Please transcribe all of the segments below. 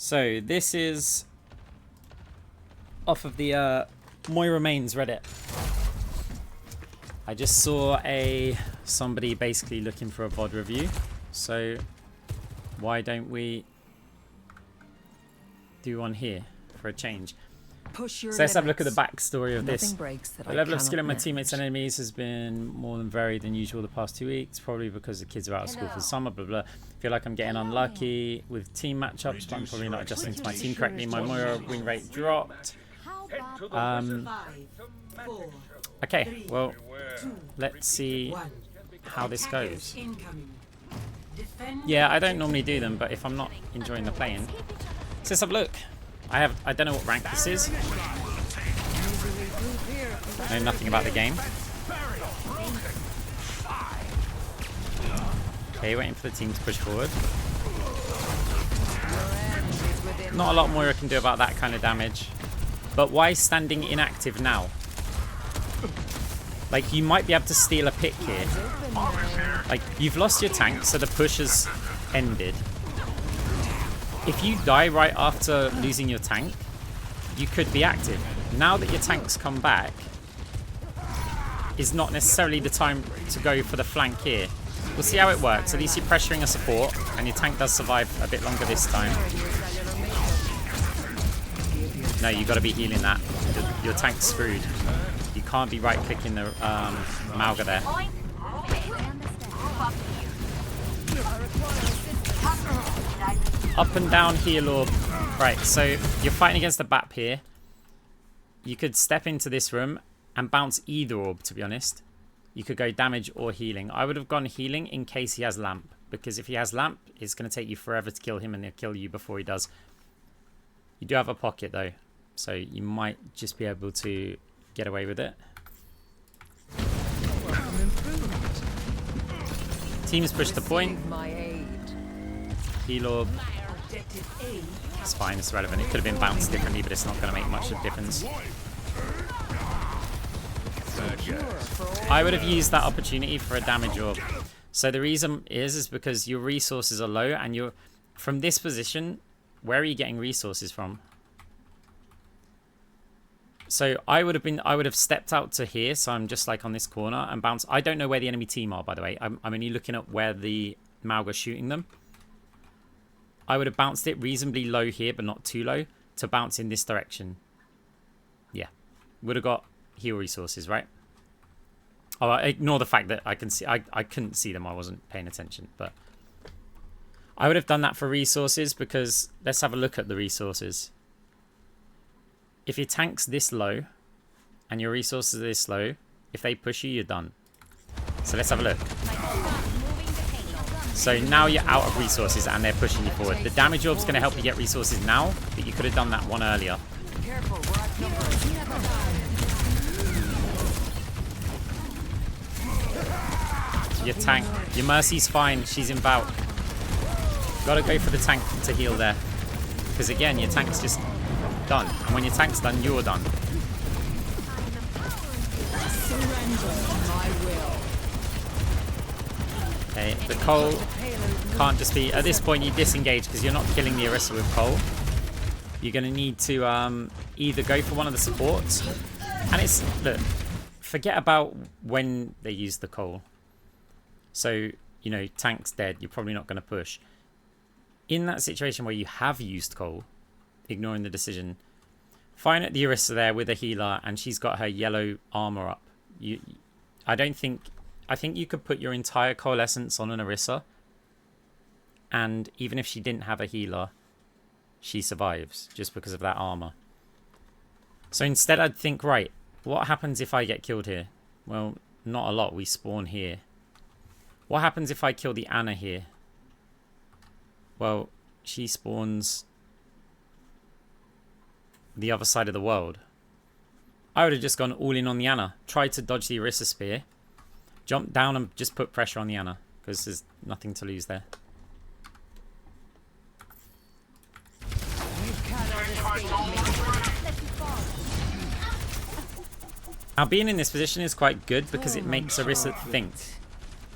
So this is off of the Moira Mains Reddit. I just saw somebody basically looking for a VOD review. So why don't we do one here for a change? So let's have a look at the backstory of this. The level of skill of my teammates and enemies has been more than varied than usual the past 2 weeks, probably because the kids are out of school for the summer, blah blah. Feel like I'm getting unlucky with team matchups, but I'm probably not adjusting to my team correctly. My Moira win rate dropped. Okay, well, let's see how this goes. Yeah, I don't normally do them, but if I'm not enjoying the playing, let's have a look. I don't know what rank this is. I know nothing about the game. Okay, waiting for the team to push forward. Not a lot Moira can do about that kind of damage. But why standing inactive now? Like, you might be able to steal a pick here. Like, you've lost your tank, so the push has ended. If you die right after losing your tank, you could be active. Now that your tank's come back, is not necessarily the time to go for the flank here. We'll see how it works. At least you're pressuring a support, and your tank does survive a bit longer this time. No, you've got to be healing that. Your tank's screwed. You can't be right-clicking the Mauga there. Up and down heal orb. Right, so you're fighting against the BAP here. You could step into this room and bounce either orb, to be honest. You could go damage or healing. I would have gone healing in case he has lamp, because if he has lamp, it's going to take you forever to kill him, and he'll kill you before he does. You do have a pocket though, so you might just be able to get away with it. Teams push the point. Heal orb. It's fine, it's relevant. It could have been bounced differently, but it's not going to make much of a difference. I would have used that opportunity for a damage orb. So the reason is because your resources are low, and you're from this position. Where are you getting resources from? So I would have stepped out to here. So I'm just like on this corner and bounce. I don't know where the enemy team are, by the way. I'm only looking at where the Mauga's shooting them. I would have bounced it reasonably low here, but not too low, to bounce in this direction. Yeah. Would have got heal resources, right? Oh, ignore the fact that I can see. I couldn't see them. I wasn't paying attention. But I would have done that for resources, because let's have a look at the resources. If your tank's this low and your resources are this low, if they push you, you're done. So let's have a look. So now you're out of resources and they're pushing you forward. The damage orb's going to help you get resources now, but you could have done that one earlier. Your tank, your Mercy's fine. She's in bout. Got to go for the tank to heal there, because again, your tank's just done. And when your tank's done, you're done. Okay, the Cole can't just be... At this point, you disengage because you're not killing the Orisa with Cole. You're going to need to either go for one of the supports. And it's... Look, forget about when they use the Cole. So, you know, tank's dead. You're probably not going to push. In that situation where you have used Cole, ignoring the decision, find the Orisa there with a healer, and she's got her yellow armor up. I think you could put your entire coalescence on an Orisa, and even if she didn't have a healer, she survives just because of that armor. So instead I'd think, right, what happens if I get killed here? Well, not a lot. We spawn here. What happens if I kill the Ana here? Well, she spawns the other side of the world. I would have just gone all in on the Ana. Tried to dodge the Orisa spear. Jump down and just put pressure on the Ana, because there's nothing to lose there. Now, being in this position is quite good because it makes Orisa think.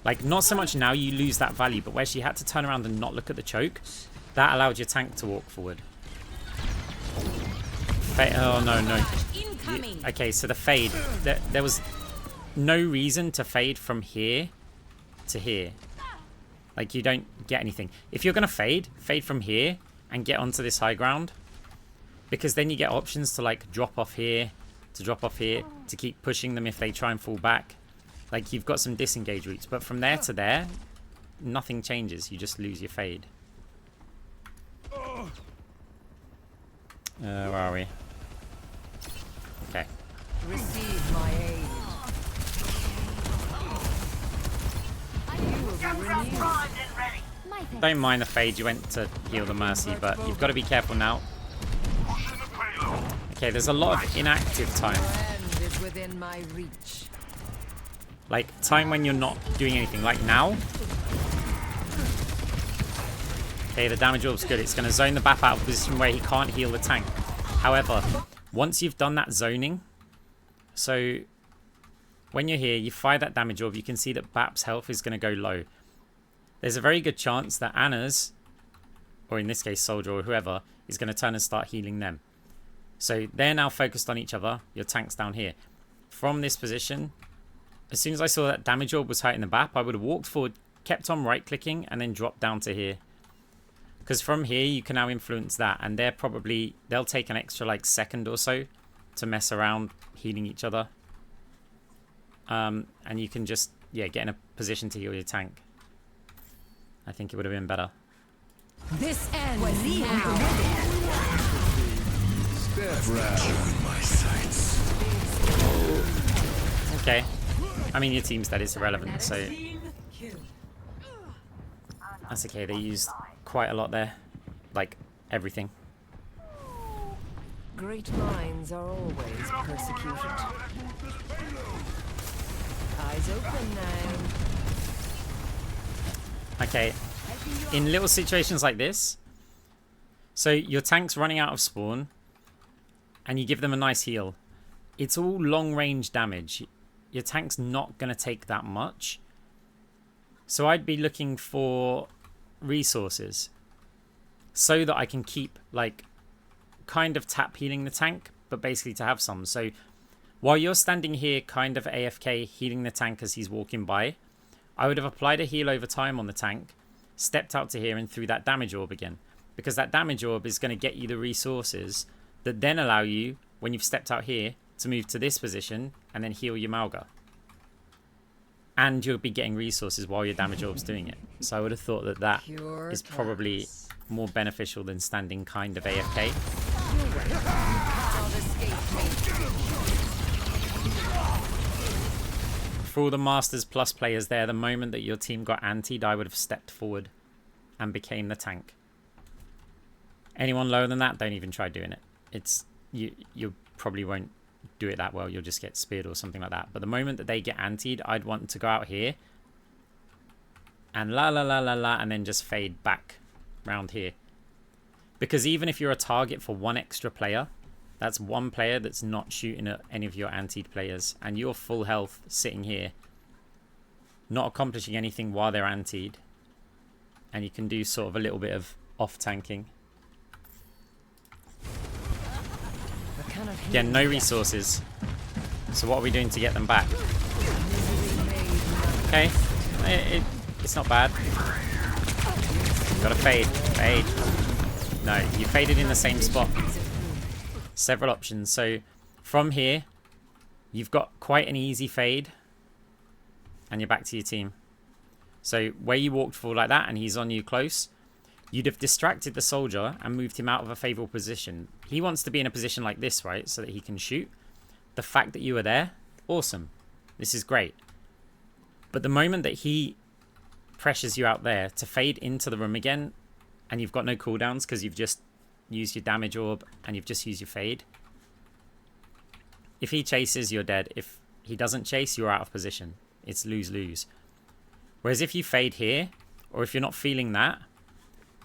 Like, not so much now you lose that value, but where she had to turn around and not look at the choke, that allowed your tank to walk forward. Oh, no, no. Okay, so the fade. There was no reason to fade from here to here. Like, you don't get anything. If you're going to fade from here and get onto this high ground. Because then you get options to, like, drop off here, to keep pushing them if they try and fall back. Like, you've got some disengage routes. But from there to there, nothing changes. You just lose your fade. Where are we? Okay. Receive my aid. Don't mind the fade. You went to heal the Mercy, but you've got to be careful now. Okay, there's a lot of inactive time. Within my reach. Like, time when you're not doing anything. Like now. Okay, the damage orb's good. It's going to zone the BAP out of a position where he can't heal the tank. However, once you've done that zoning, so when you're here, you fire that damage orb, you can see that BAP's health is going to go low. There's a very good chance that Anna's, or in this case Soldier or whoever, is going to turn and start healing them. So they're now focused on each other. Your tank's down here. From this position, as soon as I saw that damage orb was hurting the BAP, I would have walked forward, kept on right clicking, and then dropped down to here. Because from here you can now influence that, and they'll take an extra like second or so to mess around healing each other. And you can just get in a position to heal your tank. I think it would have been better. This ends now. Okay. I mean, your team's dead. It's irrelevant, so that's okay. They used quite a lot there, like everything. Great minds are always persecuted. Eyes open now. Okay, in little situations like this, so your tank's running out of spawn, and you give them a nice heal. It's all long range damage. Your tank's not going to take that much. So I'd be looking for resources so that I can keep, like, kind of tap healing the tank, but basically to have some. So while you're standing here kind of AFK healing the tank as he's walking by, I would have applied a heal over time on the tank, stepped out to here and threw that damage orb again. Because that damage orb is going to get you the resources that then allow you, when you've stepped out here, to move to this position and then heal your Malga. And you'll be getting resources while your damage orb's doing it. So I would have thought that that is probably more beneficial than standing kind of AFK. For all the Masters Plus players there, the moment that your team got antied, I would have stepped forward and became the tank. Anyone lower than that, don't even try doing it. It's you probably won't do it that well. You'll just get speared or something like that. But the moment that they get antied, I'd want to go out here and la la la la la, and then just fade back round here. Because even if you're a target for one extra player, that's one player that's not shooting at any of your antied players, and you're full health sitting here, not accomplishing anything while they're antied, and you can do sort of a little bit of off tanking. Again, no resources. So what are we doing to get them back? Okay, it's not bad. Got to fade. Fade. No, you faded in the same spot. Several options. So from here, you've got quite an easy fade, and you're back to your team. So where you walked forward like that and he's on you close, you'd have distracted the soldier and moved him out of a favorable position. He wants to be in a position like this, right? So that he can shoot. The fact that you were there, awesome. This is great. But the moment that he pressures you out there to fade into the room again, and you've got no cooldowns because you've just used your damage orb and you've just used your fade. If he chases, you're dead. If he doesn't chase, you're out of position. It's lose-lose. Whereas if you fade here, or if you're not feeling that,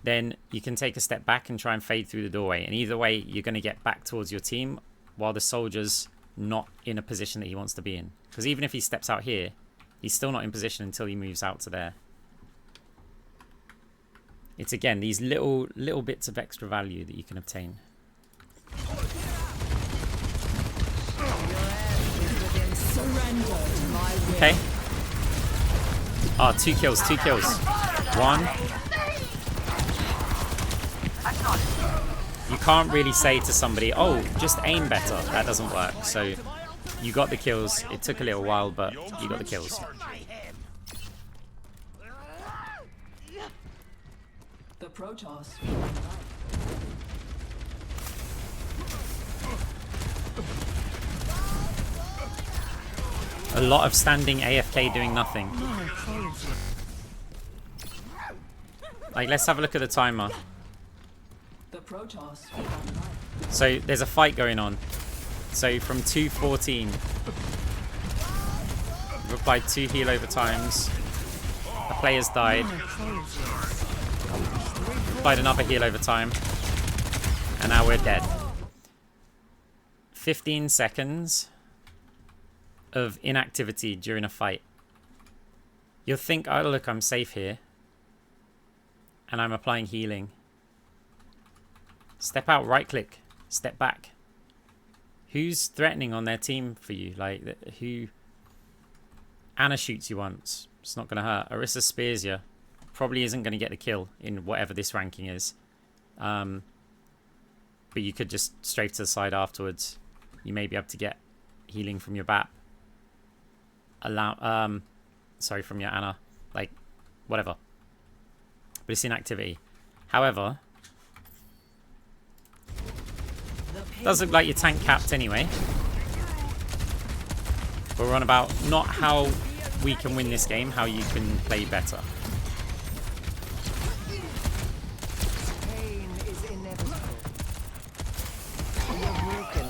then you can take a step back and try and fade through the doorway. And either way, you're going to get back towards your team while the soldier's not in a position that he wants to be in. Because even if he steps out here, he's still not in position until he moves out to there. It's, again, these little bits of extra value that you can obtain. Surrender to my will. Okay. Oh, 2 kills, 2 kills. 1. You can't really say to somebody, oh, just aim better. That doesn't work. So you got the kills. It took a little while, but you got the kills. The Protoss. A lot of standing AFK doing nothing. Like, let's have a look at the timer. The Protoss. So there's a fight going on. So from 2:14, we've applied 2 heal overtimes. A player's died. Applied another heal overtime. And now we're dead. 15 seconds of inactivity during a fight. You'll think, oh look, I'm safe here. And I'm applying healing. Step out, right click, step back. Who's threatening on their team for you? Like, who? Anna shoots you once. It's not going to hurt. Orisa spears you. Probably isn't going to get the kill in whatever this ranking is. But you could just strafe to the side afterwards. You may be able to get healing from your BAP. Sorry, from your Anna. Like, whatever. But it's inactivity. However, does look like your tank capped anyway. But we're on about not how we can win this game, how you can play better. Pain is inevitable. You're broken.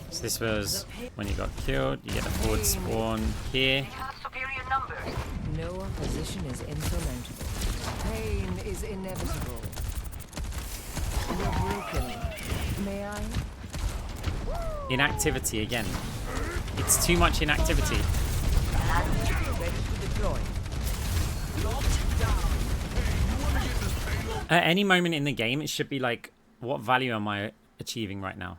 So this was when you got killed. You get a forward spawn here. No opposition is insurmountable. Pain is inevitable. You're broken. May I? Inactivity again. It's too much inactivity. Ready to deploy. At any moment in the game, it should be like, what value am I achieving right now?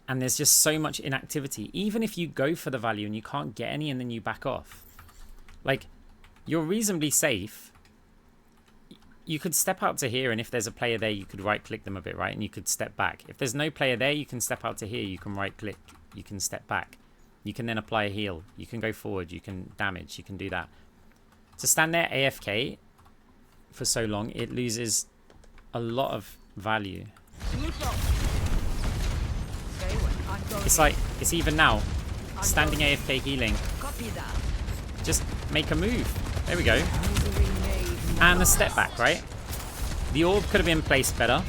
And there's just so much inactivity. Even if you go for the value and you can't get any and then you back off. Like, you're reasonably safe. You could step out to here, and if there's a player there, you could right-click them a bit, right? And you could step back. If there's no player there, you can step out to here. You can right-click. You can step back. You can then apply a heal. You can go forward. You can damage. You can do that. To stand there AFK for so long, it loses a lot of value. It's like, it's even now. Standing AFK healing. Just make a move. There we go. And a step back, right? The orb could have been placed better,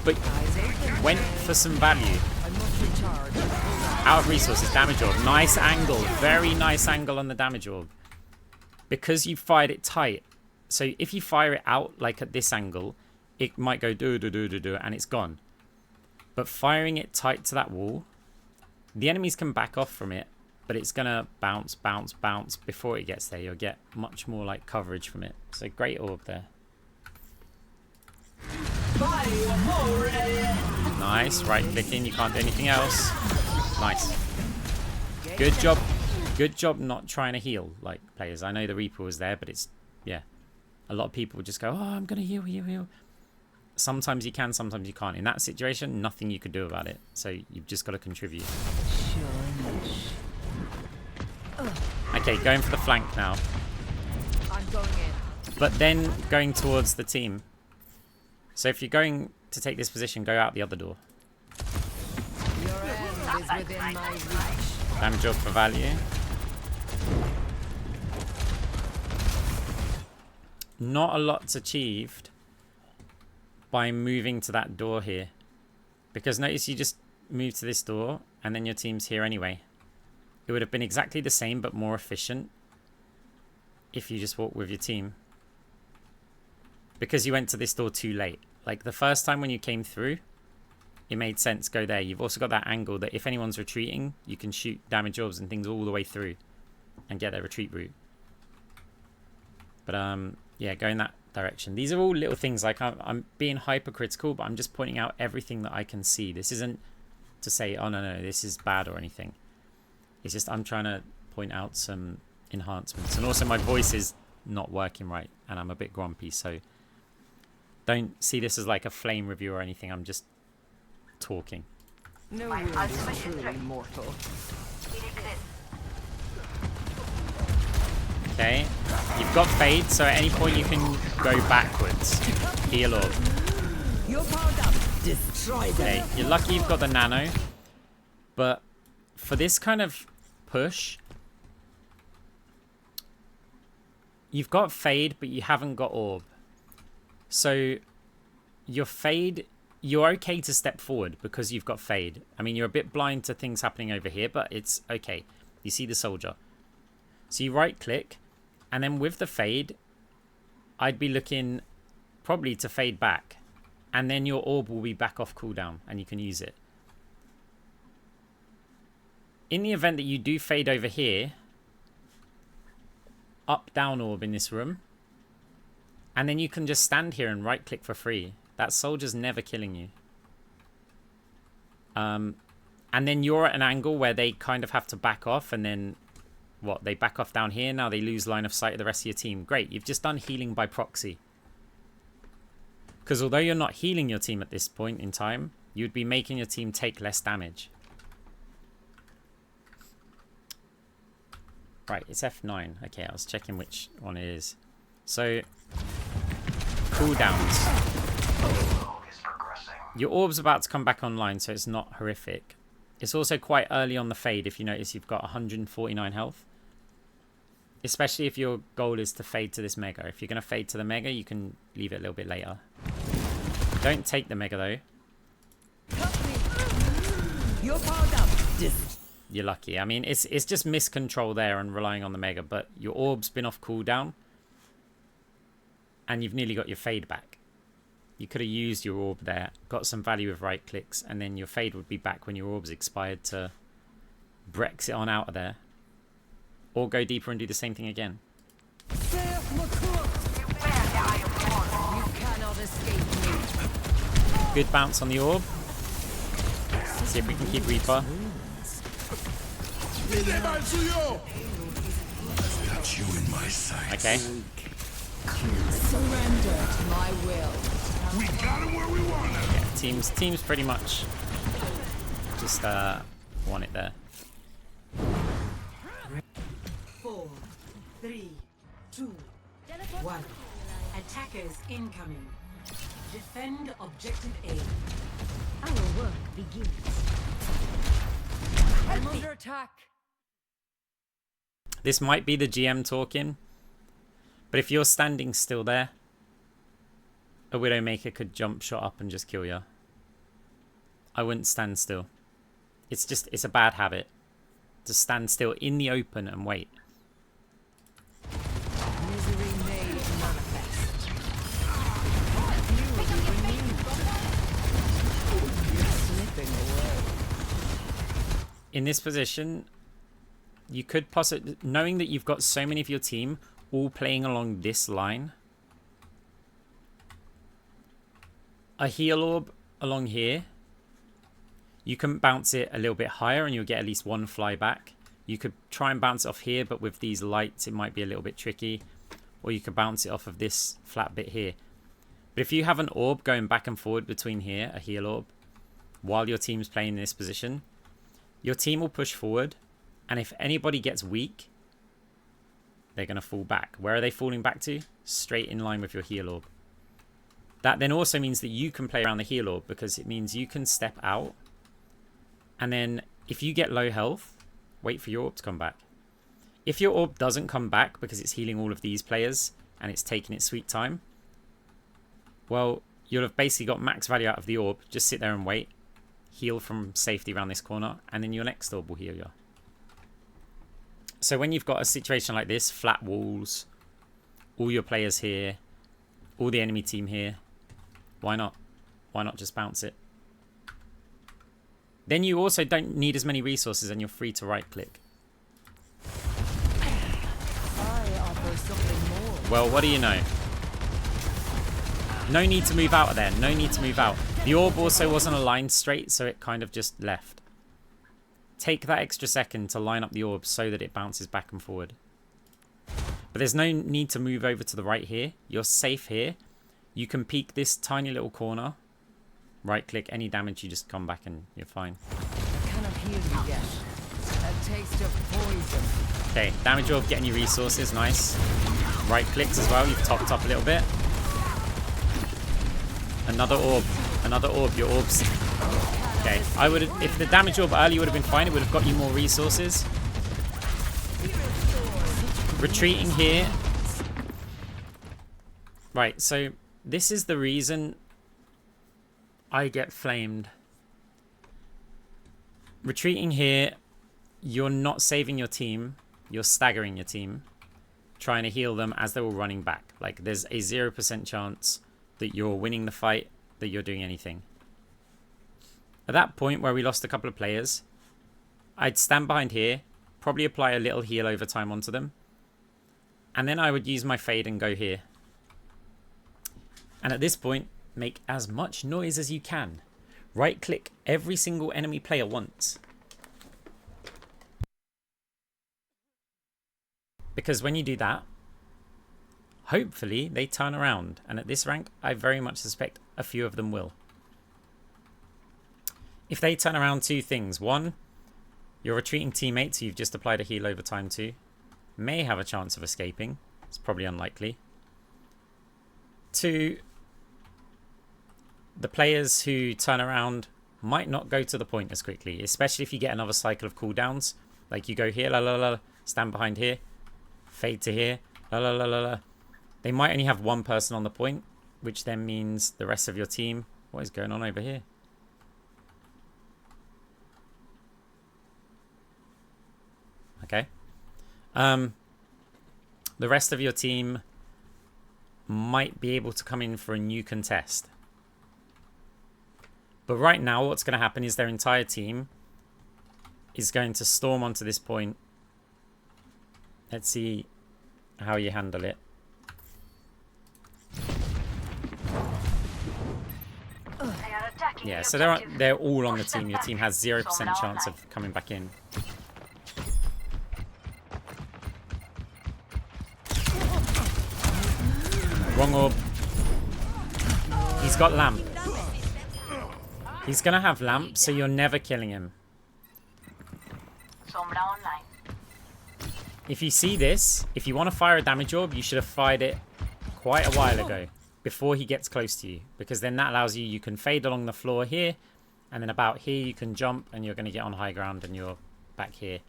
but went for some value. Out of resources, damage orb. Nice angle. Very nice angle on the damage orb. Because you fired it tight. So if you fire it out, like at this angle, it might go do, and it's gone. But firing it tight to that wall, the enemies can back off from it, but it's going to bounce before it gets there. You'll get much more like coverage from it. So great orb there. Nice, right clicking, you can't do anything else. Nice. Good job. Good job not trying to heal like players. I know the Reaper was there, but it's, yeah. A lot of people just go, oh, I'm going to heal. Sometimes you can, sometimes you can't. In that situation, nothing you could do about it. So you've just got to contribute. Okay, going for the flank now. I'm going in. But then going towards the team. So if you're going to take this position, go out the other door. Your end is within my reach. Damage orb for value. Not a lot's achieved by moving to that door here. Because notice you just move to this door and then your team's here anyway. It would have been exactly the same but more efficient if you just walk with your team. Because you went to this door too late. Like the first time when you came through, it made sense, go there. You've also got that angle that if anyone's retreating, you can shoot damage orbs and things all the way through and get their retreat route. But yeah, go in that direction. These are all little things, like I'm being hypercritical, but I'm just pointing out everything that I can see. This isn't to say, oh no, this is bad or anything. It's just I'm trying to point out some enhancements. And also my voice is not working right and I'm a bit grumpy, so don't see this as like a flame review or anything. I'm just talking. No wound is truly mortal. Okay, you've got fade, so at any point you can go backwards. Heal orb. You're powered up. Destroy them. Okay, you're lucky you've got the nano, but for this kind of push, you've got fade, but you haven't got orb. So your fade, you're okay to step forward because you've got fade. I mean, you're a bit blind to things happening over here, but it's okay. You see the soldier. So you right click, and then with the fade, I'd be looking probably to fade back. And then your orb will be back off cooldown, and you can use it. In the event that you do fade over here, up, down orb in this room, and then you can just stand here and right click for free. That soldier's never killing you. And then you're at an angle where they kind of have to back off, and then what? They back off down here. Now they lose line of sight of the rest of your team. Great, you've just done healing by proxy. Because although you're not healing your team at this point in time, you'd be making your team take less damage. Right, it's F9. Okay, I was checking which one it is. So, cooldowns. Your orb's about to come back online, so it's not horrific. It's also quite early on the fade. If you notice, you've got 149 health. Especially if your goal is to fade to this mega. If you're going to fade to the mega, you can leave it a little bit later. Don't take the mega, though. You're powered up. You're lucky. I mean, it's just miscontrol there and relying on the mega, but your orb's been off cooldown. And you've nearly got your fade back. You could have used your orb there, got some value with right clicks, and then your fade would be back when your orb's expired to Brexit on out of there. Or go deeper and do the same thing again. You cannot escape me. Good bounce on the orb. See if we can keep Reaper. Okay. Surrender to my will. We got it where we want it. Yeah, teams pretty much just want it there. 4, 3, 2, 1. Attackers incoming. Defend objective A. Our work begins. I'm under attack. This might be the GM talking, but if you're standing still there, a Widowmaker could jump shot up and just kill you. I wouldn't stand still. It's a bad habit to stand still in the open and wait. Misery made manifest. You're slipping away. In this position, you could possibly, knowing that you've got so many of your team all playing along this line, a heal orb along here, you can bounce it a little bit higher and you'll get at least one fly back. You could try and bounce it off here, but with these lights it might be a little bit tricky. Or you could bounce it off of this flat bit here. But if you have an orb going back and forward between here, a heal orb, while your team's playing in this position, your team will push forward, and if anybody gets weak, they're going to fall back. Where are they falling back to? Straight in line with your heal orb. That then also means that you can play around the heal orb, because it means you can step out, and then if you get low health, wait for your orb to come back. If your orb doesn't come back because it's healing all of these players and it's taking its sweet time, well, you'll have basically got max value out of the orb. Just sit there and wait, heal from safety around this corner, and then your next orb will heal you. So when you've got a situation like this, flat walls, all your players here, all the enemy team here, why not? Why not just bounce it? Then you also don't need as many resources and you're free to right click. I offer something more. Well, what do you know? No need to move out of there. No need to move out. The orb also wasn't aligned straight, so it kind of just left. take that extra second to line up the orb so that it bounces back and forward. But there's no need to move over to the right here. You're safe here. You can peek this tiny little corner. Right click, any damage, you just come back and you're fine. I cannot heal you yet. A taste of poison. Okay, damage orb, getting your resources, nice. Right clicks as well, you've topped up a little bit. Another orb, your orbs. Okay, I would have, if the damage orb early would have been fine, it would have got you more resources. Retreating here. Right, so this is the reason I get flamed. Retreating here, you're not saving your team, you're staggering your team, trying to heal them as they're all running back. Like, there's a 0% chance that you're winning the fight, that you're doing anything. At that point where we lost a couple of players, I'd stand behind here, probably apply a little heal over time onto them, and then I would use my fade and go here. And at this point, make as much noise as you can. Right click every single enemy player once. Because when you do that, hopefully they turn around. And at this rank, I very much suspect a few of them will. If they turn around, two things. One, your retreating teammates who you've just applied a heal over time to may have a chance of escaping. It's probably unlikely. Two, the players who turn around might not go to the point as quickly, especially if you get another cycle of cooldowns. Like you go here, la la la, stand behind here, fade to here, la la la la la. They might only have one person on the point, which then means the rest of your team. What is going on over here? Okay. The rest of your team might be able to come in for a new contest. But right now, what's going to happen is their entire team is going to storm onto this point. Let's see how you handle it. Yeah, so they're all on the team. Your team has 0% chance of coming back in. Wrong orb. He's got lamp. He's gonna have lamp, so you're never killing him. If you see this, if you want to fire a damage orb, you should have fired it quite a while ago, before he gets close to you, because then that allows you can fade along the floor here, and then about here you can jump, and you're going to get on high ground, and you're back here.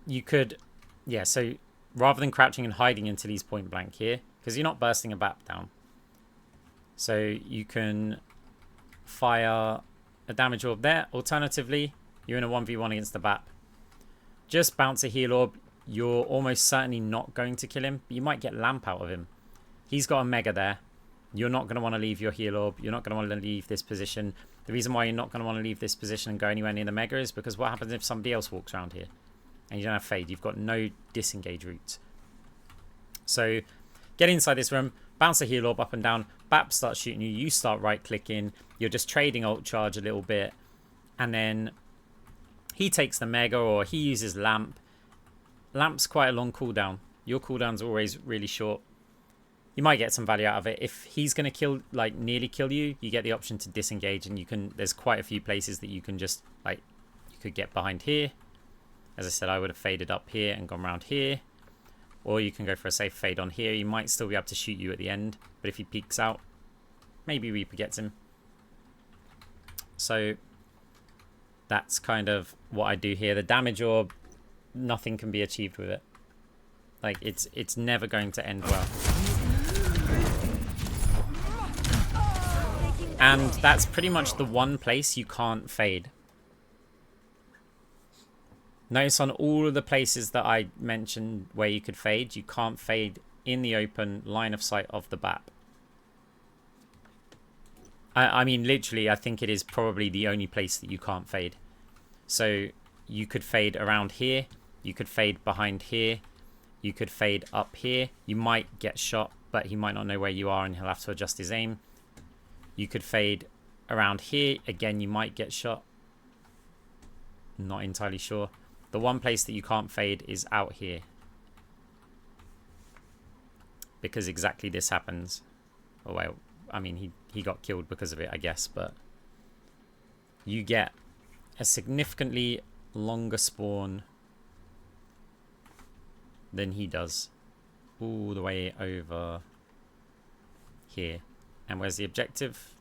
You could, yeah, so rather than crouching and hiding until he's point blank here, because you're not bursting a BAP down, so you can fire a damage orb there. Alternatively, you're in a 1v1 against the BAP. Just bounce a heal orb. You're almost certainly not going to kill him, but you might get lamp out of him. He's got a mega there. You're not going to want to leave your heal orb. You're not going to want to leave this position. The reason why you're not going to want to leave this position and go anywhere near the mega is because what happens if somebody else walks around here and you don't have fade? You've got no disengage route. So get inside this room, bounce a heal orb up and down. BAP starts shooting you. You start right clicking. You're just trading ult charge a little bit, and then he takes the mega or he uses lamp. Lamp's quite a long cooldown. Your cooldown's always really short. You might get some value out of it. If he's going to kill, like nearly kill you, you get the option to disengage, and you can, there's quite a few places that you can just, like, you could get behind here. As I said, I would have faded up here and gone around here. Or you can go for a safe fade on here. He might still be able to shoot you at the end, but if he peeks out, maybe Reaper gets him. So that's kind of what I do here. The damage orb, nothing can be achieved with it. Like, it's never going to end well. And that's pretty much the one place you can't fade. Notice on all of the places that I mentioned where you could fade, you can't fade in the open line of sight of the BAP. I mean, literally, I think it is probably the only place that you can't fade. So you could fade around here. You could fade behind here. You could fade up here. You might get shot, but he might not know where you are and he'll have to adjust his aim. You could fade around here. Again, you might get shot. Not entirely sure. The one place that you can't fade is out here. Because exactly this happens. Oh, well, I mean, he got killed because of it, I guess. But you get a significantly longer spawn than he does. All the way over here. And where's the objective?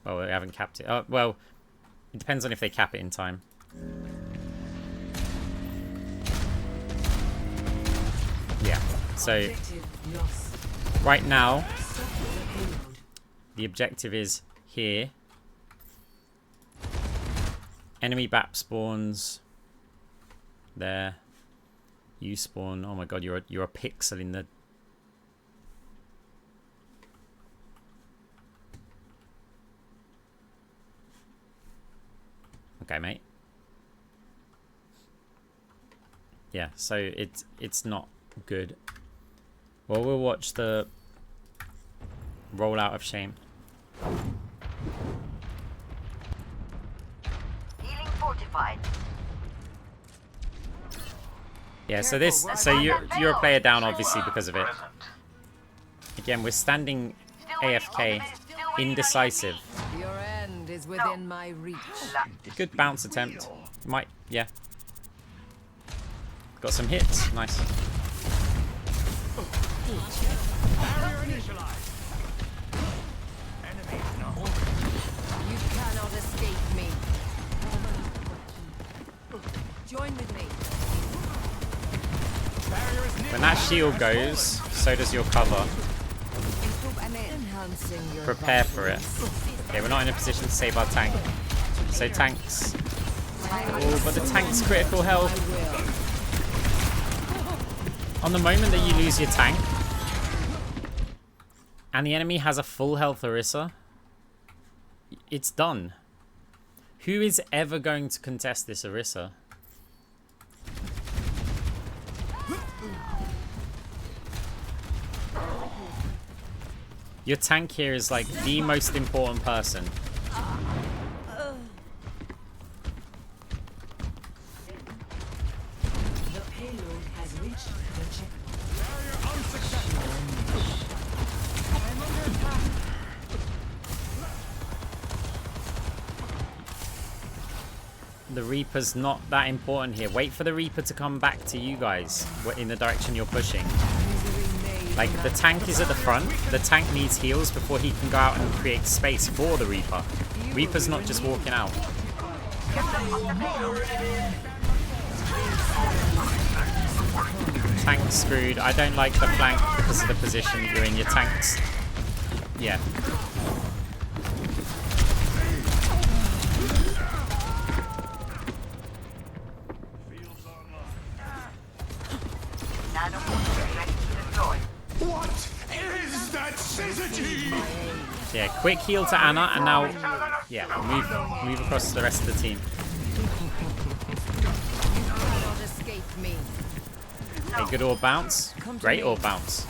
Oh, they haven't capped it. Oh, well, it depends on if they cap it in time. Yeah, so right now the objective is here. Enemy BAP spawns there. You spawn. Oh my god, you're a pixel in the. Okay, mate. Yeah, so it's not good. Well, we'll watch the rollout of shame. Healing fortified. Yeah, so you're a player down obviously because of it. Again, we're standing AFK, indecisive. Your end is within my reach. Good bounce attempt. Might, yeah. Got some hits. Nice. You cannot escape me. Join with me. When that shield goes, so does your cover. Prepare for it. Okay, we're not in a position to save our tank. So tanks. Oh, but the tank's critical health. On the moment that you lose your tank, and the enemy has a full health Orisa, it's done. Who is ever going to contest this Orisa? Your tank here is like the most important person. The payload has reached the checkpoint. Barrier unsuccessful. I'm under attack. The Reaper's not that important here. Wait for the Reaper to come back to you guys in the direction you're pushing. Like, the tank is at the front. The tank needs heals before he can go out and create space for the Reaper. Reaper's not just walking out. Tank's screwed. I don't like the flank because of the position you're in. Your tank's... Yeah. What is that syzygy? Yeah, quick heal to Anna, and now... Yeah, move across to the rest of the team. Cannot escape me. Okay, good orb bounce. Great orb bounce.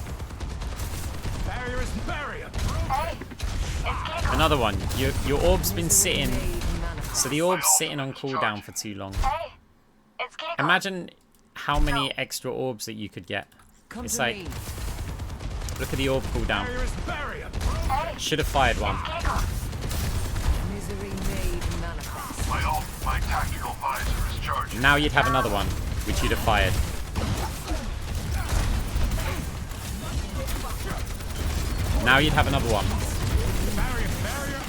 Barrier is barrier. Another one. Your orb's been sitting... So the orb's sitting on cooldown for too long. Imagine how many extra orbs that you could get. It's like... Look at the orb cooldown. Barrier is barrier. Should have fired one. Misery made manifest. My tactical visor is charged. Now you'd have another one, which you'd have fired. Now you'd have another one. Barrier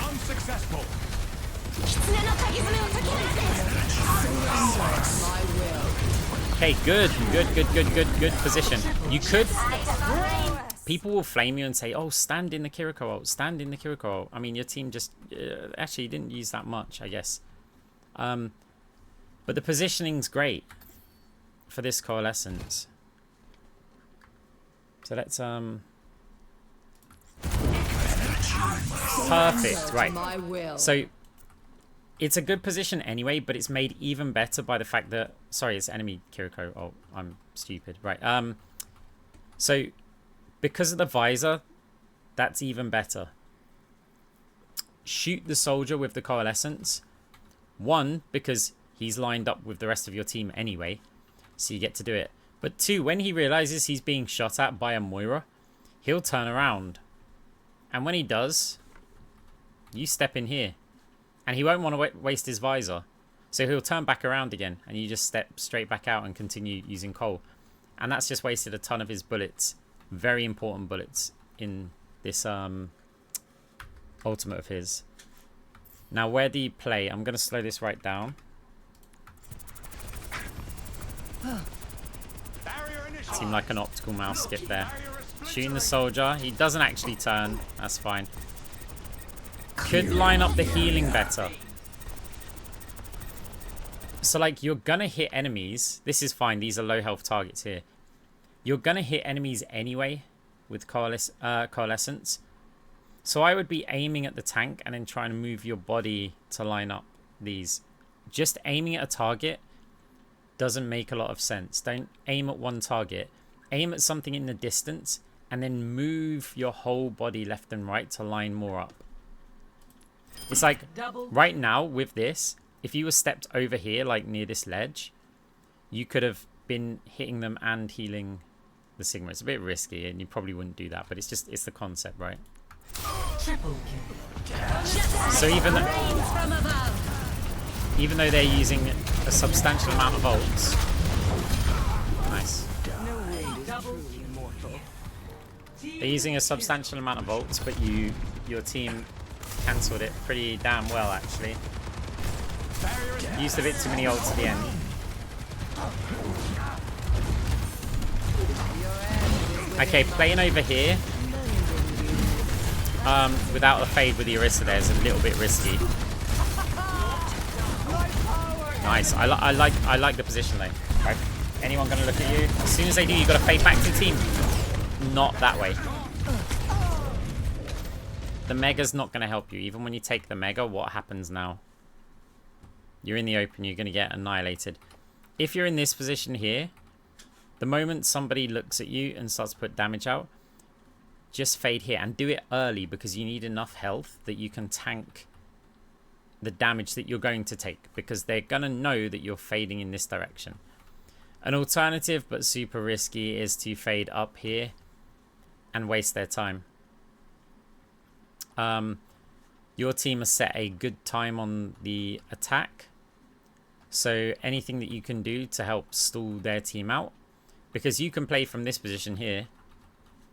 unsuccessful. My will. Okay, good position. You could... People will flame you and say, oh, stand in the Kiriko ult, stand in the Kiriko ult. I mean, your team just... actually didn't use that much, I guess. But the positioning's great for this coalescence. So let's... Perfect, right. My will. So... It's a good position anyway, but it's made even better by the fact that... Sorry, it's enemy Kiriko. Oh, I'm stupid. Right. So, because of the visor, that's even better. shoot the soldier with the coalescence. One, because he's lined up with the rest of your team anyway, so you get to do it. But two, when he realizes he's being shot at by a Moira, he'll turn around. And when he does, you step in here. And he won't want to waste his visor. So he'll turn back around again, and you just step straight back out and continue using coal. And that's just wasted a ton of his bullets. Very important bullets in this ultimate of his. Now, where do you play? I'm going to slow this right down. Seemed like an optical mouse skip there. Shooting the soldier. He doesn't actually turn. That's fine. Could line up the healing better. So, like, you're going to hit enemies. This is fine. These are low health targets here. You're going to hit enemies anyway with coalescence. So I would be aiming at the tank and then trying to move your body to line up these. Just aiming at a target doesn't make a lot of sense. Don't aim at one target. Aim at something in the distance and then move your whole body left and right to line more up. It's like right now with this, if you were stepped over here, like near this ledge, you could have been hitting them and healing the Sigma. It's a bit risky and you probably wouldn't do that, but it's the concept, right? So even though they're using a substantial amount of ults, nice. They're using a substantial amount of ults, but your team cancelled it pretty damn well, actually. Used a bit too many ults at the end. Okay, playing over here without a fade with the Orisa there is a little bit risky. Nice. I like the position though. Right. Anyone gonna look at you? As soon as they do, you gotta fade back to the team. Not that way. The Mega's not gonna help you. Even when you take the Mega, what happens now? You're in the open, you're gonna get annihilated. If you're in this position here, the moment somebody looks at you and starts to put damage out, just fade here and do it early because you need enough health that you can tank the damage that you're going to take because they're going to know that you're fading in this direction. An alternative but super risky is to fade up here and waste their time. Your team has set a good time on the attack, so anything that you can do to help stall their team out, because you can play from this position here.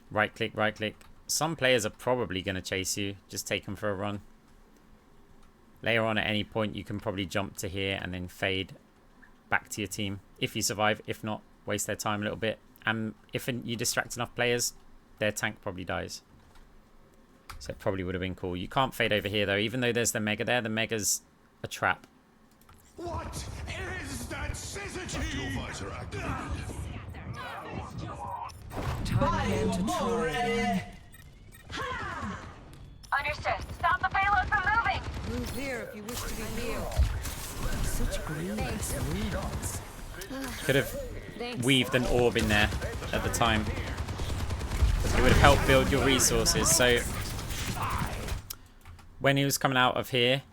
Right click, right click. Some players are probably going to chase you. Just take them for a run. Later on at any point you can probably jump to here and then fade back to your team. If you survive, if not, waste their time a little bit. And if you distract enough players, their tank probably dies. So it probably would have been cool. You can't fade over here though. Even though there's the Mega there, the Mega's a trap. What is that syzygy? Visor activated. Time to try again. Understood. Stop the payload from moving. Move here if you wish to be healed. Such greenness. Could have weaved an orb in there at the time. It would have helped build your resources. So when he was coming out of here,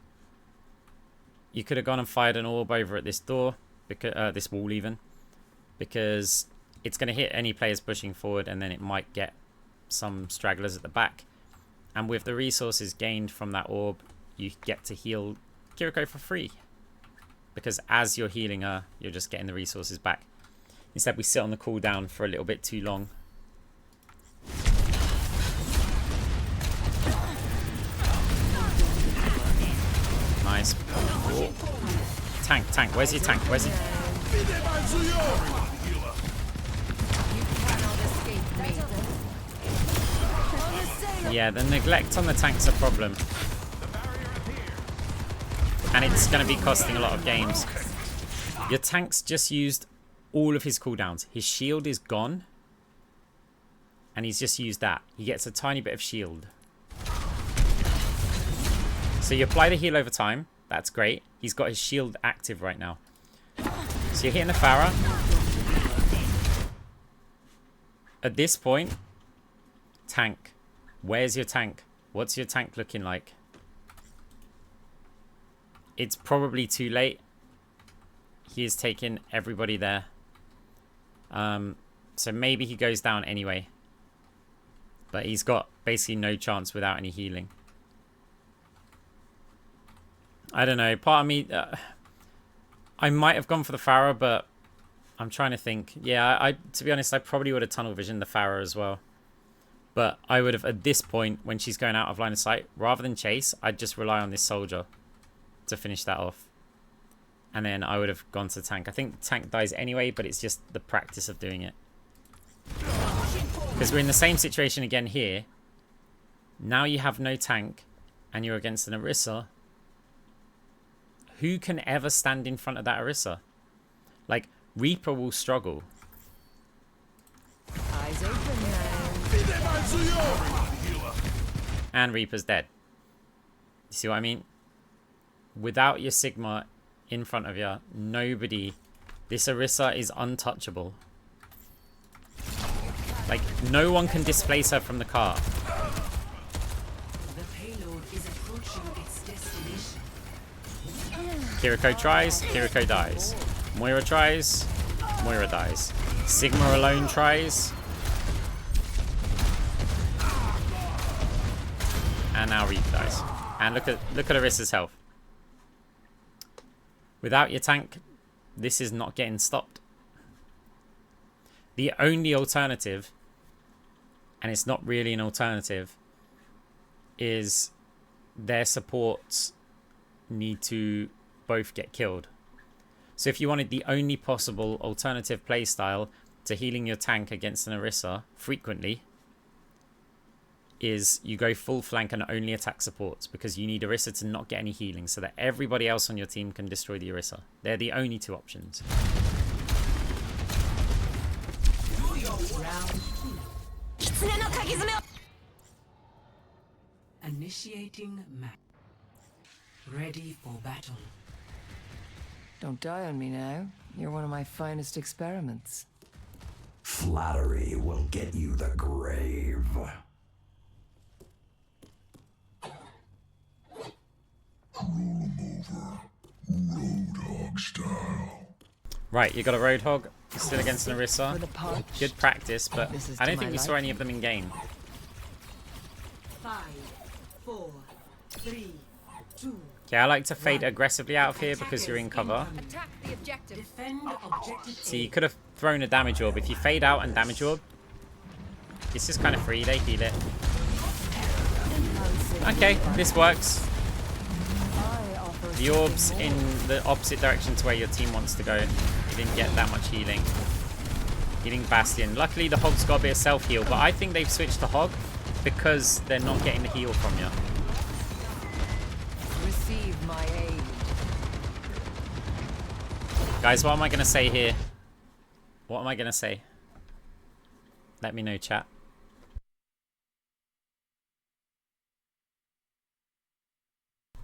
you could have gone and fired an orb over at this door, because this wall even, because it's going to hit any players pushing forward and then it might get some stragglers at the back. And with the resources gained from that orb, you get to heal Kiriko for free. Because as you're healing her, you're just getting the resources back. Instead, we sit on the cooldown for a little bit too long. Nice. Oh. Tank. Where's your tank? Where's he? Yeah, the neglect on the tank's a problem. And it's going to be costing a lot of games. Your tank's just used all of his cooldowns. His shield is gone. And he's just used that. He gets a tiny bit of shield. So you apply the heal over time. That's great. He's got his shield active right now. So you're hitting the Pharah. At this point, tank. Where's your tank? What's your tank looking like? it's probably too late. He has taken everybody there. So maybe he goes down anyway. But he's got basically no chance without any healing. I don't know. Part of me... I might have gone for the Pharah, but I'm trying to think. Yeah, I to be honest, I probably would have tunnel visioned the Pharah as well. But I would have, at this point, when she's going out of line of sight, rather than chase, I'd just rely on this soldier to finish that off. And then I would have gone to tank. I think the tank dies anyway, but it's just the practice of doing it. Because we're in the same situation again here. Now you have no tank, and you're against an Orisa. Who can ever stand in front of that Orisa? Like, Reaper will struggle. Eyes open now. And Reaper's dead. You see what I mean? Without your Sigma in front of you, nobody... This Orisa is untouchable. Like, no one can displace her from the car. The payload is approaching its destination. Kiriko tries, Kiriko dies. Moira tries, Moira dies. Sigma alone tries. And now Reaper dies. And look at Orisa's health. Without your tank, this is not getting stopped. The only alternative, and it's not really an alternative, is their supports need to both get killed. So if you wanted the only possible alternative playstyle to healing your tank against an Orisa frequently, is you go full flank and only attack supports, because you need Orisa to not get any healing so that everybody else on your team can destroy the Orisa. They're the only two options. Initiating map. Ready for battle. Don't die on me now. You're one of my finest experiments. Flattery will get you the grave. Roll 'em over, Roadhog style. Right, you got a Roadhog, still against an Orisa. For the punch. Good practice, but This is I to don't my think we saw any of liking. them in game. 5, 4, 3, 2. Okay, I like to fade aggressively out of here because you're in cover. Attack the objective. Defend objective See, you could have thrown a damage orb. If you fade out and damage orb, it's just kind of free. They heal it. Okay, this works. The orb's in the opposite direction to where your team wants to go. You didn't get that much healing. Healing Bastion. Luckily, the Hog's got a bit of self-heal, but I think they've switched to Hog because they're not getting the heal from you. Receive my aid. Guys, what am I going to say here? What am I going to say? Let me know, chat.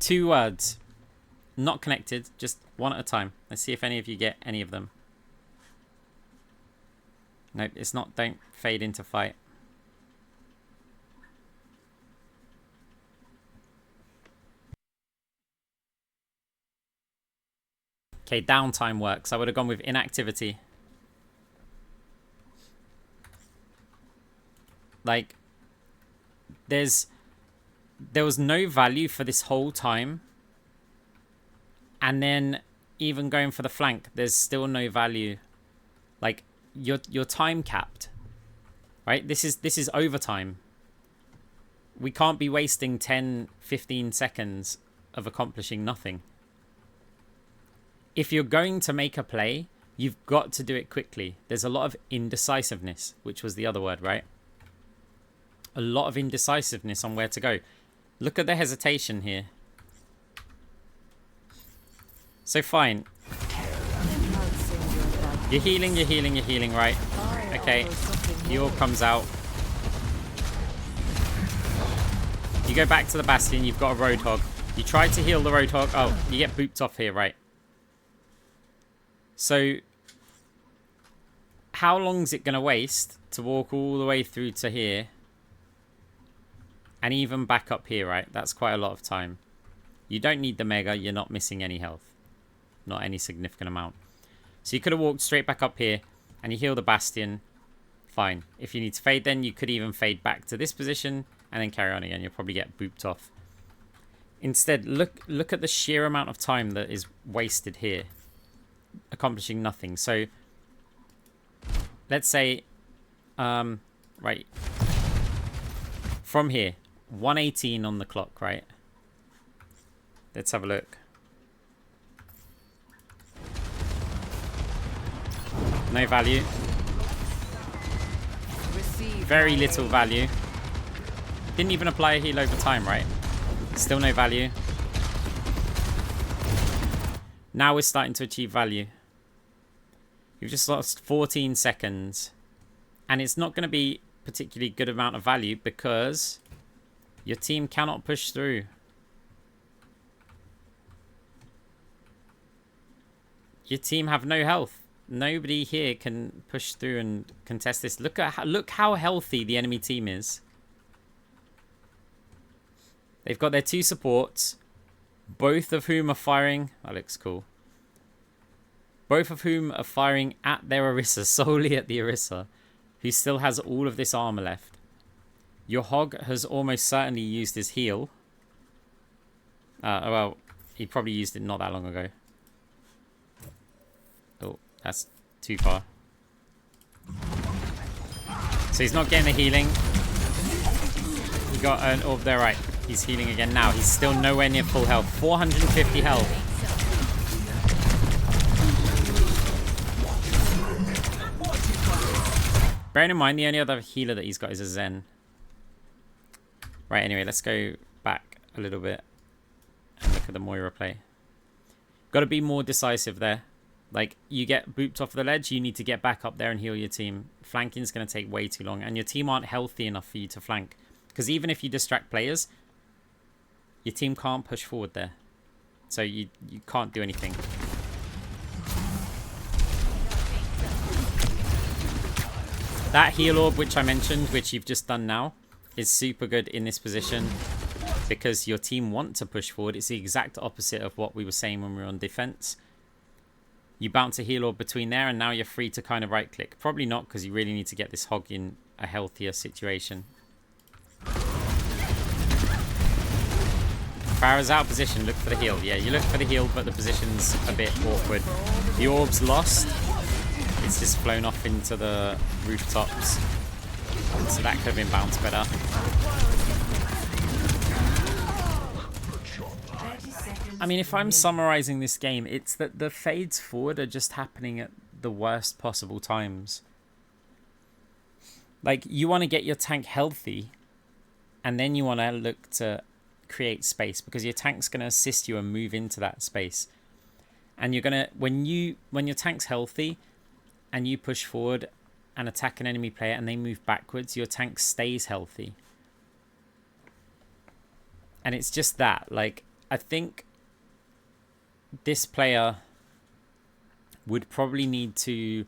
Two words. Not connected, just one at a time. Let's see if any of you get any of them. Nope, it's not. Don't fade into fight. Okay, downtime works. I would have gone with inactivity. Like, there was no value for this whole time. And then even going for the flank, there's still no value. Like, you're time capped. Right? This is overtime. We can't be wasting 10, 15 seconds of accomplishing nothing. If you're going to make a play, you've got to do it quickly. There's a lot of indecisiveness, which was the other word, right? A lot of indecisiveness on where to go. Look at the hesitation here. So fine. You're healing, right? Okay. The orb comes out. You go back to the Bastion, you've got a Roadhog. You try to heal the Roadhog. Oh, you get booped off here, right? So, how long is it going to waste to walk all the way through to here? And even back up here, right? That's quite a lot of time. You don't need the Mega. You're not missing any health. Not any significant amount. So you could have walked straight back up here and you heal the Bastion. Fine. If you need to fade, then you could even fade back to this position and then carry on again. You'll probably get booped off. Instead, look at the sheer amount of time that is wasted here, accomplishing nothing. So let's say, right, from here, 1:18 on the clock, right? Let's have a look. No value. Very little value. Didn't even apply a heal over time, right? Still no value. Now we're starting to achieve value. You've just lost 14 seconds. And it's not going to be particularly good amount of value because your team cannot push through. Your team have no health. Nobody here can push through and contest this. Look how healthy the enemy team is. They've got their 2 supports, both of whom are firing. That looks cool. Both of whom are firing at their Orisa, solely at the Orisa, who still has all of this armor left. Your Hog has almost certainly used his heal. Well, he probably used it not that long ago. Oh, that's too far. So he's not getting the healing. He got an orb there, right. He's healing again now. He's still nowhere near full health. 450 health. Bearing in mind, the only other healer that he's got is a Zen. Right, anyway, let's go back a little bit and look at the Moira play. Got to be more decisive there. Like, you get booped off the ledge, you need to get back up there and heal your team. Flanking's going to take way too long, and your team aren't healthy enough for you to flank. Because even if you distract players, your team can't push forward there. So you can't do anything. That heal orb which I mentioned, which you've just done now, is super good in this position because your team want to push forward. It's the exact opposite of what we were saying when we were on defense. You bounce a heal orb between there and now you're free to kind of right click. Probably not, because you really need to get this Hog in a healthier situation. Farah's out of position, look for the heal. Yeah, you look for the heal, but the position's a bit awkward. The orb's lost. It's just flown off into the rooftops. So that could have been bounced better. I mean, if I'm summarizing this game, it's that the fades forward are just happening at the worst possible times. Like, you want to get your tank healthy, and then you want to look to create space, because your tank's going to assist you and move into that space. And you're going to, when your tank's healthy, and you push forward and attack an enemy player and they move backwards, your tank stays healthy. And it's just that. Like, I think this player would probably need to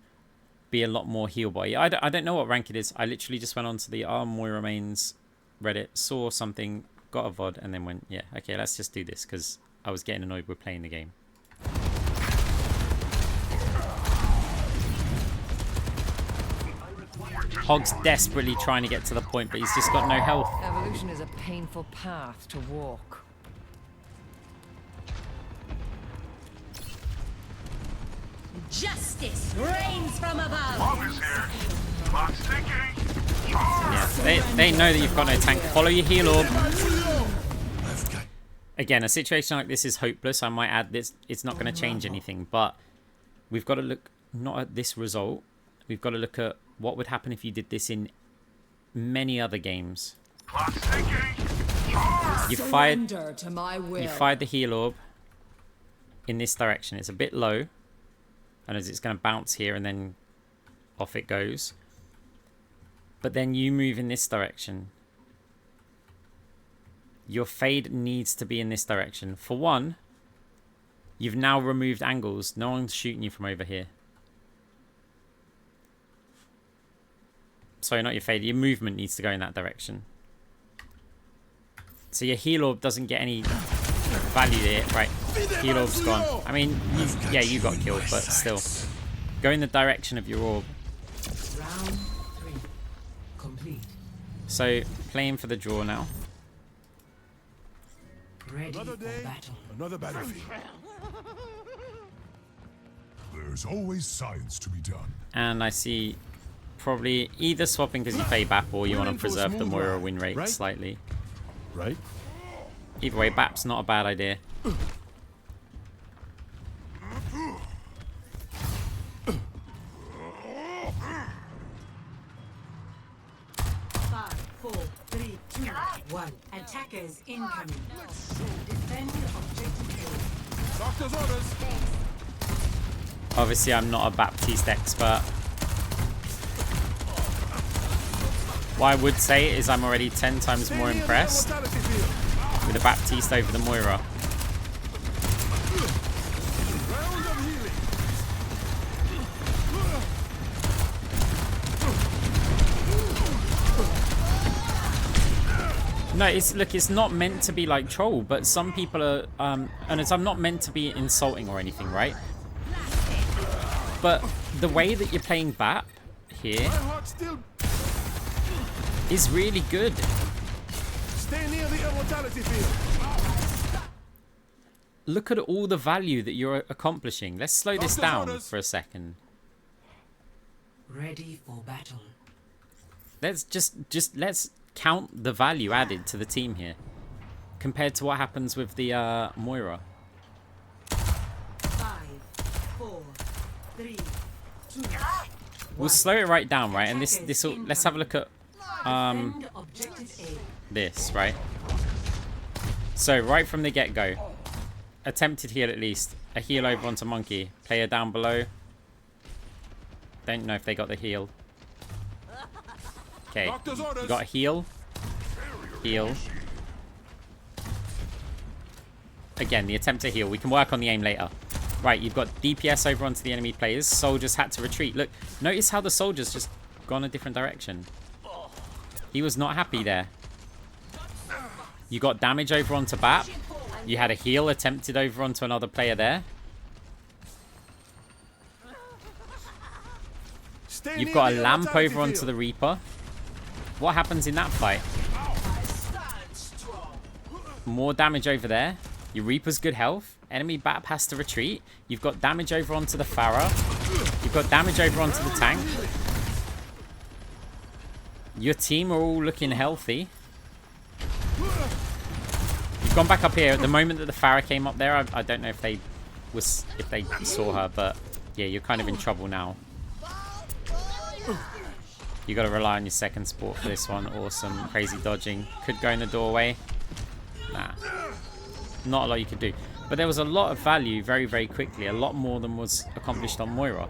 be a lot more heal boy. I don't know what rank it is. I literally just went onto the Moira Remains Reddit, saw something, got a VOD, and then went, yeah, okay, let's just do this, because I was getting annoyed with playing the game. Hog's desperately trying to get to the point, but he's just got no health. Evolution is a painful path to walk. Justice reigns from above. Yeah, they know that you've got no tank. Follow your heal orb. Again, a situation like this is hopeless. I might add this. It's not going to change anything, but we've got to look not at this result. We've got to look at what would happen if you did this in many other games. You fired the heal orb in this direction. It's a bit low, and as it's going to bounce here and then off it goes. But then you move in this direction. Your fade needs to be in this direction. For one, you've now removed angles. No one's shooting you from over here. Sorry, not your fade. Your movement needs to go in that direction. So your heal orb doesn't get any Valued it. Right. Heal orb's gone. I mean, you got killed, but still. Go in the direction of your orb. Round 3 complete. So, playing for the draw now. Ready Another for day, battle. another battlefield. There's always science to be done. And I see probably either swapping because you play BAP or you want to preserve the Moira win rate slightly. Right? Either way, BAP's not a bad idea. 5, 4, 3, 2, 1. Attackers incoming. Defend objective Doctor's orders. Obviously, I'm not a Baptiste expert. What I would say is I'm already 10 times more impressed with the Baptiste over the Moira. Round of healing. No, it's not meant to be like troll, but some people are, and I'm not meant to be insulting or anything, right? But the way that you're playing BAP here My heart still. is really good. Stay near the immortality field. Look at all the value that you're accomplishing. Let's slow this down for a second. Ready for battle. Let's just let's count the value added to the team here compared to what happens with the Moira. 5, 4, 3, 2. We'll slow it right down, right? And this will, let's have a look at Defend objective A. this, right? So right from the get-go, attempted heal at least. A heal over onto Monkey. Player down below. Don't know if they got the heal. Okay, you got a heal. Heal. Again, the attempt to heal. We can work on the aim later. Right, you've got DPS over onto the enemy players. Soldiers had to retreat. Look, notice how the soldiers just gone a different direction. He was not happy there. You got damage over onto BAP. You had a heal attempted over onto another player there. You've got a lamp over onto the Reaper. What happens in that fight? More damage over there. Your Reaper's good health. Enemy BAP has to retreat. You've got damage over onto the Pharah. You've got damage over onto the tank. Your team are all looking healthy. You've gone back up here. At the moment that the Pharah came up there, I don't know if they saw her, but yeah, you're kind of in trouble now. You got to rely on your second support for this one. Awesome. Crazy dodging. Could go in the doorway. Nah. Not a lot you could do. But there was a lot of value very, very quickly. A lot more than was accomplished on Moira.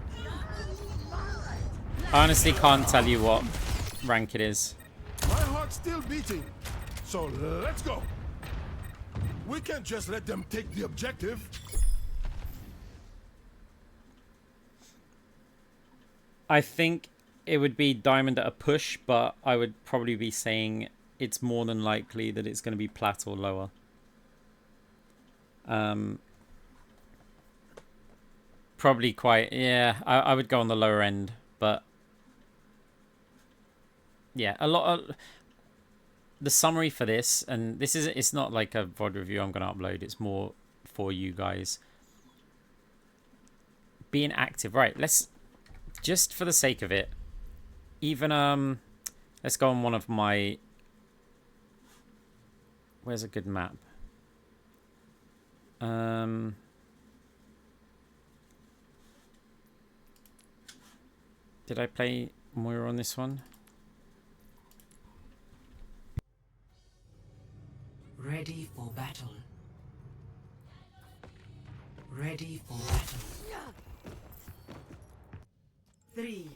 I honestly can't tell you what rank it is. My heart's still beating. So let's go. We can't just let them take the objective. I think it would be Diamond at a push, but I would probably be saying it's more than likely that it's going to be Plat or lower. Probably quite, yeah, I would go on the lower end, but yeah, a lot of the summary for this, and this is, it's not like a VOD review I'm going to upload, it's more for you guys. Being active, right, let's, just for the sake of it, even, let's go on one of my, where's a good map? Did I play Moira on this one? Ready for battle. Ready for battle. 3.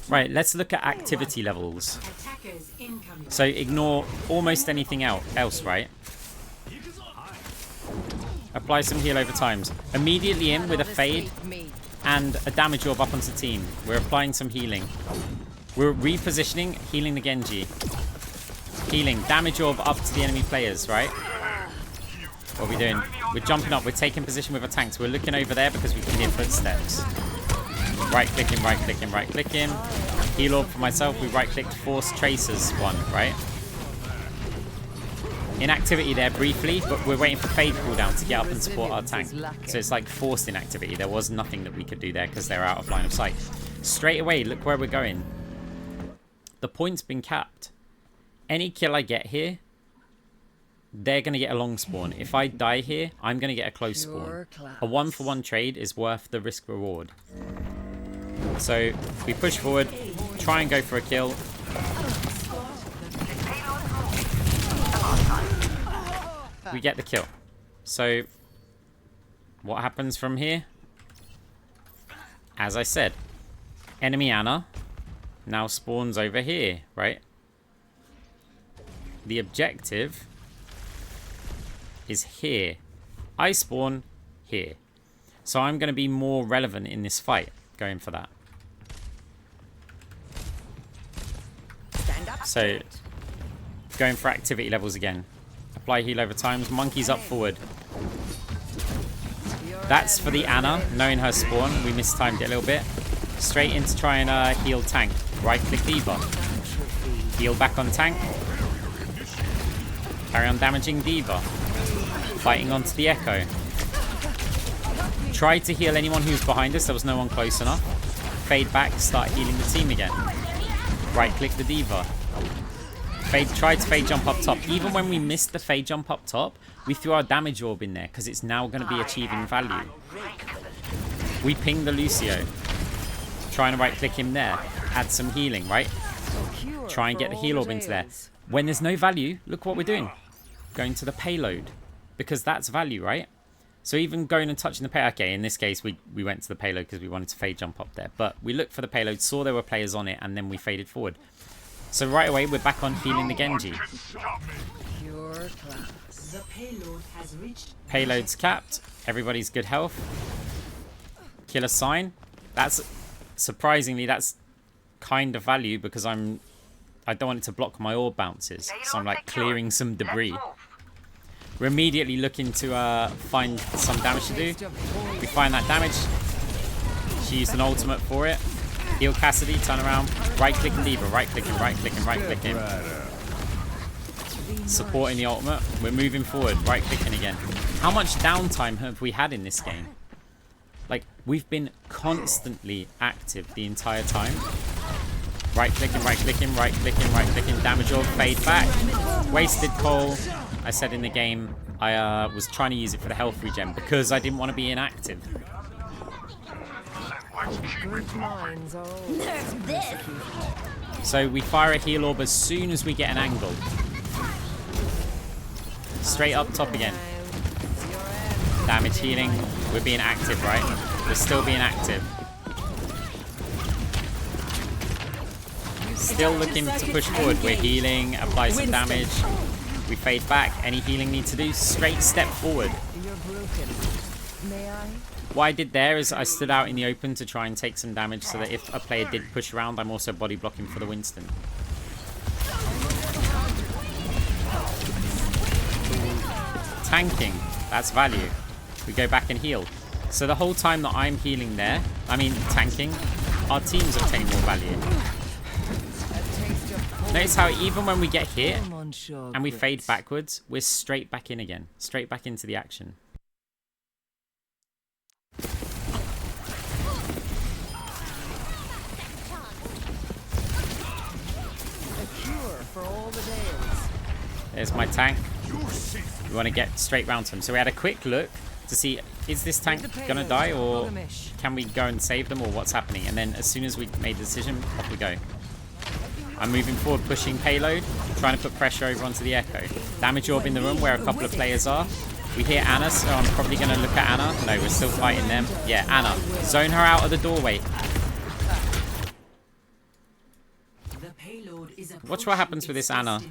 Right, let's look at activity levels. Attackers incoming. So ignore almost anything else, right? Apply some heal over times. Immediately in with a fade and a damage orb up onto the team. We're applying some healing. We're repositioning, healing the Genji. Healing, damage orb up to the enemy players, right? What are we doing? We're jumping up. We're taking position with our tanks. We're looking over there because we can hear footsteps. Right-clicking, right-clicking, right-clicking. Heal orb for myself. We right-clicked force tracers one, right? Inactivity there briefly, but we're waiting for fade cooldown to get up and support our tank. So it's like forced inactivity. There was nothing that we could do there because they're out of line of sight. Straight away, look where we're going. The point's been capped. Any kill I get here, they're going to get a long spawn. If I die here, I'm going to get a close spawn. A 1-for-1 trade is worth the risk reward. So we push forward, try and go for a kill. We get the kill. So what happens from here? As I said, enemy Ana now spawns over here, right? The objective is here. I spawn here. So I'm going to be more relevant in this fight, going for that. So, going for activity levels again. Apply heal over times. Monkeys up forward. That's for the Ana, knowing her spawn. We mistimed it a little bit. Straight in to try and heal tank. Right click D.Va. Heal back on tank. Carry on damaging D.Va. Fighting onto the Echo. Try to heal anyone who's behind us. There was no one close enough. Fade back, start healing the team again. Right click the D.Va. Tried to fade jump up top. Even when we missed the fade jump up top, we threw our damage orb in there because it's now going to be achieving value. We pinged the Lucio. Trying to right click him there. Add some healing, right? Try and get the heal orb into there. When there's no value, look what we're doing. Going to the payload. Because that's value, right? So even going and touching the payload. Okay, in this case, we went to the payload because we wanted to fade jump up there. But we looked for the payload, saw there were players on it, and then we faded forward. So right away, we're back on healing the Genji. Payload's capped. Everybody's good health. Killer sign. That's surprisingly, that's kind of value because I don't want it to block my orb bounces. So I'm like clearing some debris. We're immediately looking to find some damage to do. We find that damage. She used an ultimate for it. Heal Cassidy, turn around, right clicking D.Va, right clicking, right clicking, right clicking. Supporting the ultimate. We're moving forward, right clicking again. How much downtime have we had in this game? Like, we've been constantly active the entire time. Right clicking, right clicking, right clicking, right clicking, damage orb, fade back. Wasted coal. I said in the game, I was trying to use it for the health regen because I didn't want to be inactive. So we fire a heal orb as soon as we get an angle. Straight up top again. Damage healing. We're being active, right? We're still being active. Still looking to push forward. We're healing, apply some damage. We fade back. Any healing need to do? Straight step forward. What I did there is I stood out in the open to try and take some damage so that if a player did push around, I'm also body blocking for the Winston. Tanking. That's value. We go back and heal. So the whole time that I'm healing there, tanking, our teams obtain more value. Notice how even when we get hit and we fade backwards, we're straight back in again. Straight back into the action. There's my tank. We want to get straight round to him. So we had a quick look to see, is this tank going to die or can we go and save them or what's happening? And then as soon as we made the decision, off we go. I'm moving forward, pushing payload, trying to put pressure over onto the Echo. Damage orb in the room where a couple of players are. We hear Ana, so I'm probably going to look at Ana. No, we're still fighting them. Yeah, Ana. Zone her out of the doorway. Watch what happens with this Ana.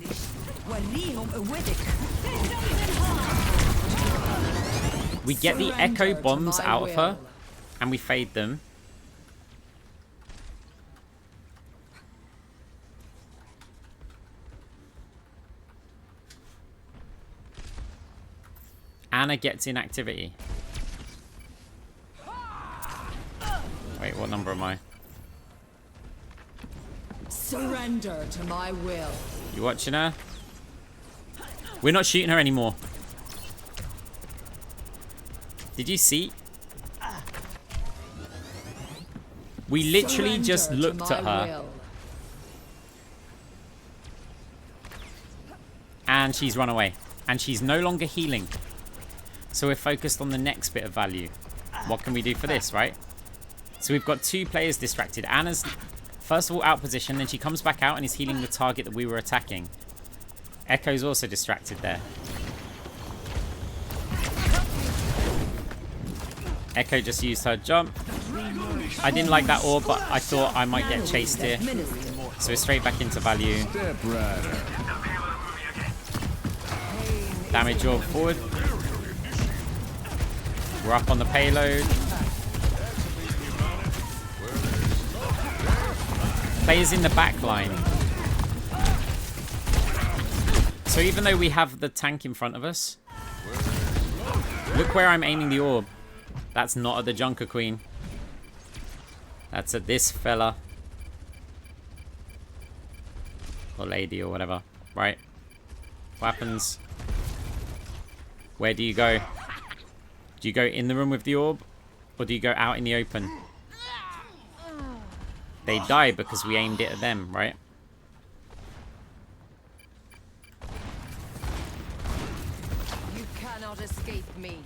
We get the Echo bombs out of her, and we fade them. Anna gets in activity. Wait, what number am I? Surrender to my will. You watching her? We're not shooting her anymore. Did you see? We literally just looked at her. And she's run away. And she's no longer healing. So we're focused on the next bit of value. What can we do for this, right? So we've got 2 players distracted. Anna's, first of all, out position. Then she comes back out and is healing the target that we were attacking. Echo's also distracted there. Echo just used her jump. I didn't like that orb, but I thought I might get chased here. So we're straight back into value. Damage orb forward. We're up on the payload. Players in the back line. So even though we have the tank in front of us, look where I'm aiming the orb. That's not at the Junker Queen. That's at this fella. Or lady or whatever. Right. What happens? Where do you go? Do you go in the room with the orb? Or do you go out in the open? They die because we aimed it at them, right? You cannot escape me.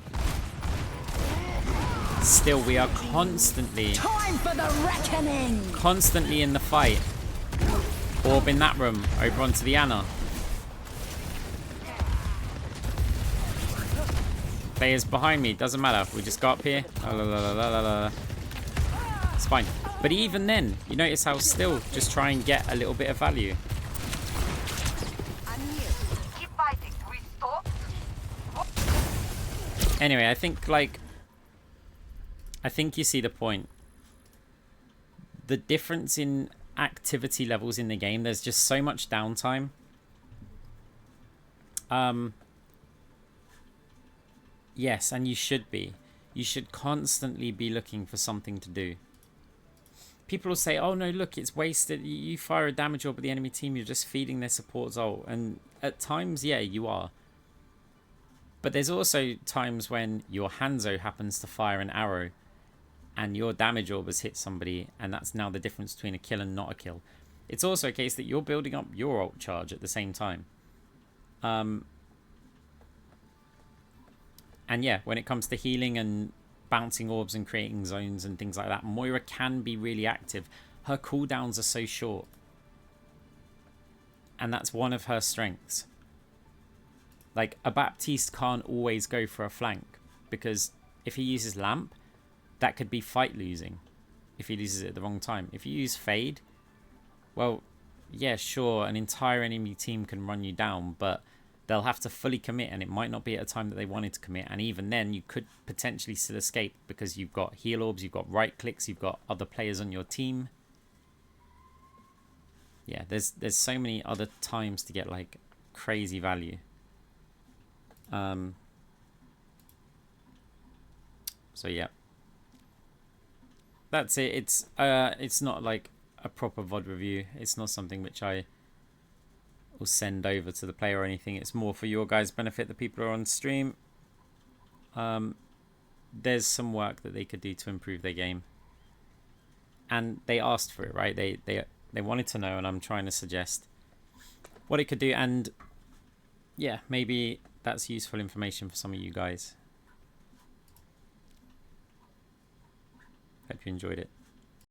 Still, we are constantly... Time for the reckoning! Constantly in the fight. Orb in that room. Over onto the Anna. Players behind me. Doesn't matter. We just go up here. La, la, la, la, la, la. It's fine. But even then, you notice how still just try and get a little bit of value. Keep fighting. We stop. Anyway, I think you see the point. The difference in activity levels in the game, there's just so much downtime. Yes, and you should be. You should constantly be looking for something to do. People will say, oh no, look, it's wasted. You fire a damage orb at the enemy team, you're just feeding their support ult. And at times, yeah, you are. But there's also times when your Hanzo happens to fire an arrow and your damage orb has hit somebody, and that's now the difference between a kill and not a kill. It's also a case that you're building up your ult charge at the same time. And yeah, when it comes to healing and bouncing orbs and creating zones and things like that, Moira can be really active. Her cooldowns are so short. And that's one of her strengths. Like, a Baptiste can't always go for a flank, because if he uses Lamp, that could be fight losing if he loses it at the wrong time. If you use Fade, well, yeah, sure, an entire enemy team can run you down, but they'll have to fully commit, and it might not be at a time that they wanted to commit. And even then, you could potentially still escape because you've got heal orbs, you've got right clicks, you've got other players on your team. Yeah, there's so many other times to get like crazy value. So yeah, that's it. It's not like a proper VOD review. It's not something which I will send over to the player or anything. It's more for your guys' benefit, the people who are on stream. There's some work that they could do to improve their game, and they asked for it, right? They wanted to know, and I'm trying to suggest what it could do. And yeah, maybe that's useful information for some of you guys. Hope you enjoyed it.